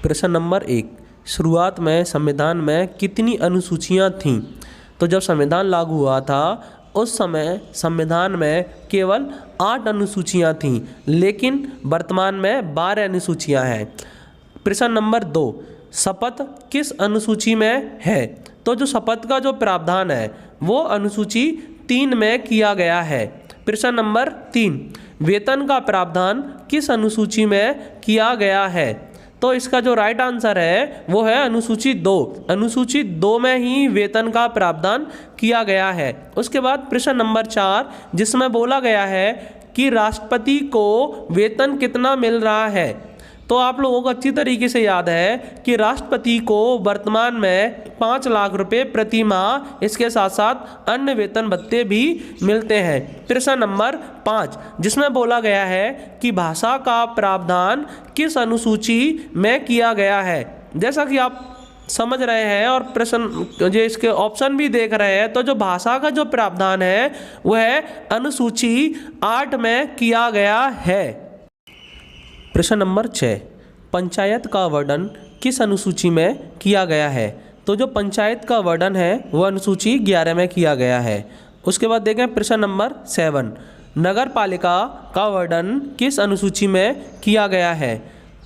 प्रश्न नंबर 1, शुरुआत में संविधान में कितनी अनुसूचियाँ थीं? तो जब संविधान लागू हुआ था उस समय संविधान में केवल 8 अनुसूचियाँ थीं, लेकिन वर्तमान में 12 अनुसूचियाँ हैं। प्रश्न नंबर 2, शपथ किस अनुसूची में है? तो जो शपथ का जो प्रावधान है वो अनुसूची 3 में किया गया है। प्रश्न नंबर 3, वेतन का प्रावधान किस अनुसूची में किया गया है? तो इसका जो राइट आंसर है वो है अनुसूची 2। अनुसूची 2 में ही वेतन का प्रावधान किया गया है। उसके बाद प्रश्न नंबर 4, जिसमें बोला गया है कि राष्ट्रपति को वेतन कितना मिल रहा है। तो आप लोगों को अच्छी तरीके से याद है कि राष्ट्रपति को वर्तमान में 5 लाख रुपए प्रति माह, इसके साथ साथ अन्य वेतन भत्ते भी मिलते हैं। प्रश्न नंबर 5, जिसमें बोला गया है कि भाषा का प्रावधान किस अनुसूची में किया गया है। जैसा कि आप समझ रहे हैं और प्रश्न जो इसके ऑप्शन भी देख रहे हैं, तो जो भाषा का जो प्रावधान है वह अनुसूची 8 में किया गया है। प्रश्न नंबर 6, पंचायत का वर्णन किस अनुसूची में किया गया है? तो जो पंचायत का वर्णन है वह अनुसूची 11 में किया गया है। उसके बाद देखें प्रश्न नंबर 7, नगर पालिका का वर्णन किस अनुसूची में किया गया है?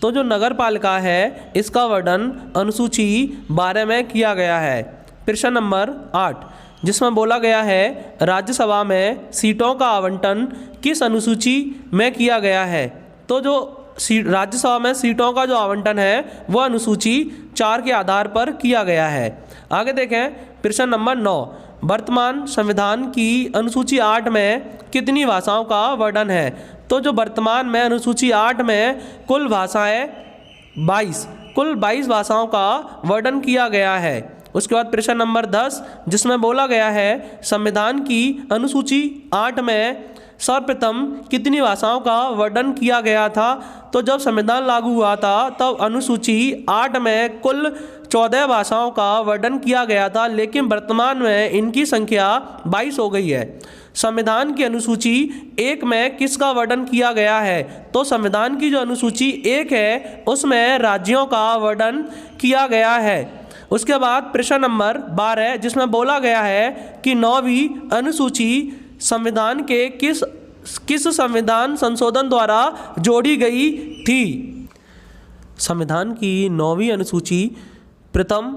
तो जो नगर पालिका है इसका वर्णन अनुसूची 12 में किया गया है। प्रश्न नंबर 8, जिसमें बोला गया है राज्यसभा में सीटों का आवंटन किस अनुसूची में किया गया है? तो जो राज्यसभा में सीटों का जो आवंटन है वह अनुसूची 4 के आधार पर किया गया है। आगे देखें प्रश्न नंबर 9, वर्तमान संविधान की अनुसूची 8 में कितनी भाषाओं का वर्णन है? तो जो वर्तमान में अनुसूची 8 में कुल भाषाएं 22 भाषाओं का वर्णन किया गया है। उसके बाद प्रश्न नंबर 10, जिसमें बोला गया है संविधान की अनुसूची 8 में सर्वप्रथम कितनी भाषाओं का वर्णन किया गया था? तो जब संविधान लागू हुआ था तब अनुसूची 8 में कुल 14 भाषाओं का वर्णन किया गया था, लेकिन वर्तमान में इनकी संख्या 22 हो गई है। संविधान की अनुसूची 1 में किसका वर्णन किया गया है? तो संविधान की जो अनुसूची 1 है उसमें राज्यों का वर्णन किया गया है। उसके बाद प्रश्न नंबर 12, जिसमें बोला गया है कि 9वीं अनुसूची संविधान के किस संविधान संशोधन द्वारा जोड़ी गई थी? संविधान की 9वीं अनुसूची प्रथम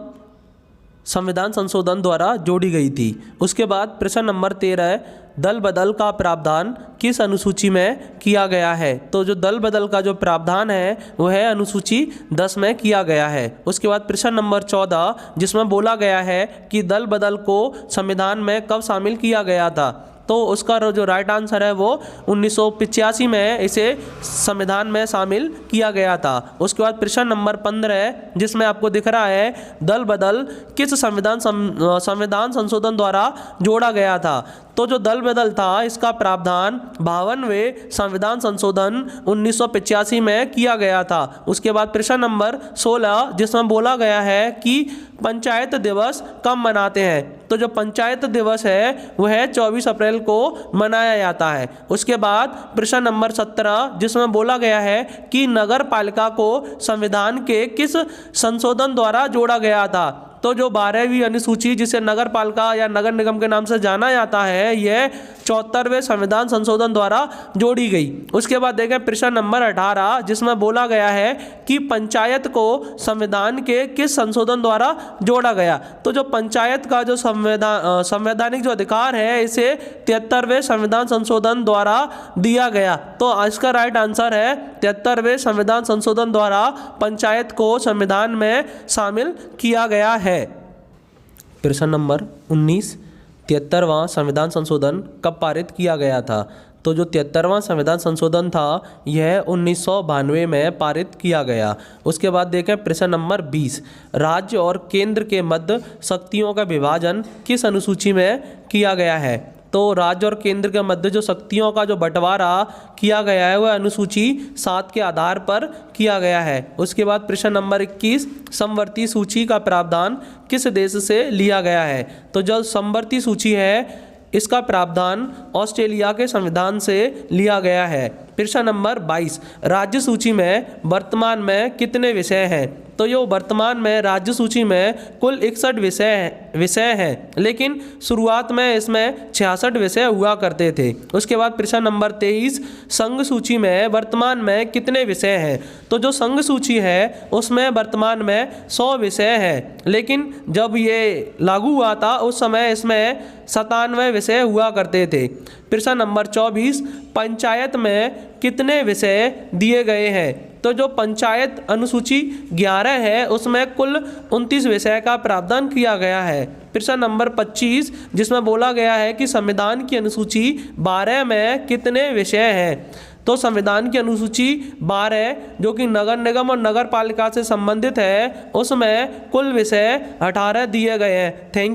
संविधान संशोधन द्वारा जोड़ी गई थी। उसके बाद प्रश्न नंबर 13, दल बदल का प्रावधान किस अनुसूची में किया गया है? तो जो दल बदल का जो प्रावधान है वह है अनुसूची 10 में किया गया है। उसके बाद प्रश्न नंबर 14, जिसमें बोला गया है कि दल बदल को संविधान में कब शामिल किया गया था? तो उसका जो राइट आंसर है वो 1985 में इसे संविधान में शामिल किया गया था। उसके बाद प्रश्न नंबर 15, जिसमें आपको दिख रहा है दल बदल किस संविधान संशोधन द्वारा जोड़ा गया था? तो जो दल बदल था इसका प्रावधान 52वें संविधान संशोधन 1985 में किया गया था। उसके बाद प्रश्न नंबर 16, जिसमें बोला गया है कि पंचायत दिवस कब मनाते हैं? तो जो पंचायत दिवस है वह 24 अप्रैल को मनाया जाता है। उसके बाद प्रश्न नंबर 17, जिसमें बोला गया है कि नगर पालिका को संविधान के किस संशोधन द्वारा जोड़ा गया था? तो जो 12वीं अनुसूची जिसे नगर पालिका या नगर निगम के नाम से जाना जाता है यह 74वें संविधान संशोधन द्वारा जोड़ी गई। उसके बाद देखें प्रश्न नंबर 18, जिसमें बोला गया है कि पंचायत को संविधान के किस संशोधन द्वारा जोड़ा गया? तो जो पंचायत का जो संवैधानिक जो अधिकार है इसे 73वें संविधान संशोधन द्वारा दिया गया। तो इसका राइट आंसर है 73वें संविधान संशोधन द्वारा पंचायत को संविधान में शामिल किया गया है। प्रश्न नंबर 19, 73वां संविधान संशोधन कब पारित किया गया था? तो जो 73वां संविधान संशोधन था यह 1992 में पारित किया गया। उसके बाद देखें प्रश्न नंबर 20, राज्य और केंद्र के मध्य शक्तियों का विभाजन किस अनुसूची में किया गया है? तो राज्य और केंद्र के मध्य जो शक्तियों का जो बंटवारा किया गया है वह अनुसूची 7 के आधार पर किया गया है। उसके बाद प्रश्न नंबर 21, समवर्ती सूची का प्रावधान किस देश से लिया गया है? तो जो समवर्ती सूची है इसका प्रावधान ऑस्ट्रेलिया के संविधान से लिया गया है। प्रश्न नंबर 22, राज्य सूची में वर्तमान में कितने विषय हैं? तो जो वर्तमान में राज्य सूची में कुल 61 विषय हैं, लेकिन शुरुआत में इसमें 66 विषय हुआ करते थे। उसके बाद प्रश्न नंबर 23, संघ सूची में वर्तमान में कितने विषय हैं? तो जो संघ सूची है उसमें वर्तमान में 100 विषय हैं, लेकिन जब ये लागू हुआ था उस समय इसमें 97 विषय हुआ करते थे। प्रश्न नंबर 24, पंचायत में कितने विषय दिए गए हैं? तो जो पंचायत अनुसूची 11 है उसमें कुल 29 विषय का प्रावधान किया गया है। प्रश्न नंबर 25, जिसमें बोला गया है कि संविधान की अनुसूची 12 में कितने विषय हैं? तो संविधान की अनुसूची 12 जो कि नगर निगम और नगर पालिका से संबंधित है उसमें कुल विषय 18 दिए गए हैं। थैंक